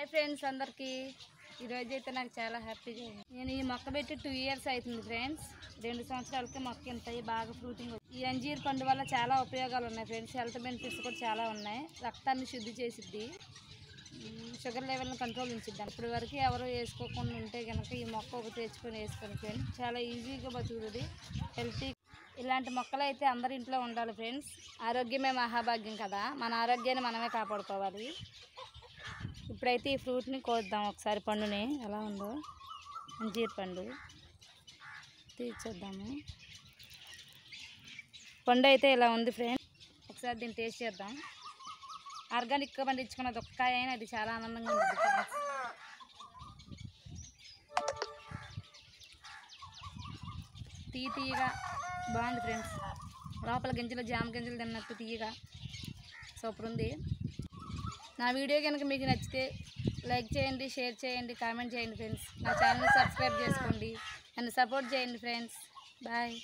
Hi friends అందరికీ ఈరోజైతే నాకు చాలా హ్యాపీగా ఉంది. నేను ఈ మొక్క పెట్టి 2 ఇయర్స్ అవుతుంది ఫ్రెండ్స్. 2 సంవత్సరాలకి మొక్క ఇంత బాగా ఫ్రూటింగ్. ఈ అంజీర్ పండు వల్ల చాలా ఉపయోగాలు ఉన్నాయి ఫ్రెండ్స్. హెల్త్ బెనిఫిట్స్ కూడా చాలా ఉన్నాయి. రక్తాన్ని శుద్ధి చేసిద్ది, షుగర్ లెవెల్ని కంట్రోల్ ఉంచిద్ది. ఇప్పటి వరకు ఎవరు వేసుకోకుండా ఉంటే కనుక ఈ మొక్క ఒకటి తెచ్చుకొని వేసుకొని ఫ్రెండ్స్ చాలా ఈజీగా బతుకుతుంది. హెల్తీ ఇలాంటి మొక్కలు అయితే అందరి ఇంట్లో ఉండాలి ఫ్రెండ్స్. ఆరోగ్యమే మహాభాగ్యం కదా, మన ఆరోగ్యాన్ని మనమే కాపాడుకోవాలి. ఇప్పుడైతే ఈ ఫ్రూట్ని కోద్దాం ఒకసారి. పండుని ఎలా ఉందో అంజీర్ పండు తీర్చేద్దాము. పండు అయితే ఇలా ఉంది ఫ్రెండ్స్. ఒకసారి దీన్ని టేస్ట్ చేద్దాం. ఆర్గానిక్గా పండించుకున్న దొక్కకాయ అయినా అది చాలా ఆనందంగా ఉంటుంది ఫ్రెండ్స్. తీయగా బాగుంది ఫ్రెండ్స్. లోపల గింజలు జామ గింజలు తిన్నట్టు తీయగా సూపర్ ఉంది. నా వీడియో కనుక మీకు నచ్చితే లైక్ చేయండి, షేర్ చేయండి, కామెంట్ చేయండి ఫ్రెండ్స్. నా ఛానల్ని సబ్స్క్రైబ్ చేసుకోండి, నన్ను సపోర్ట్ చేయండి ఫ్రెండ్స్. బాయ్.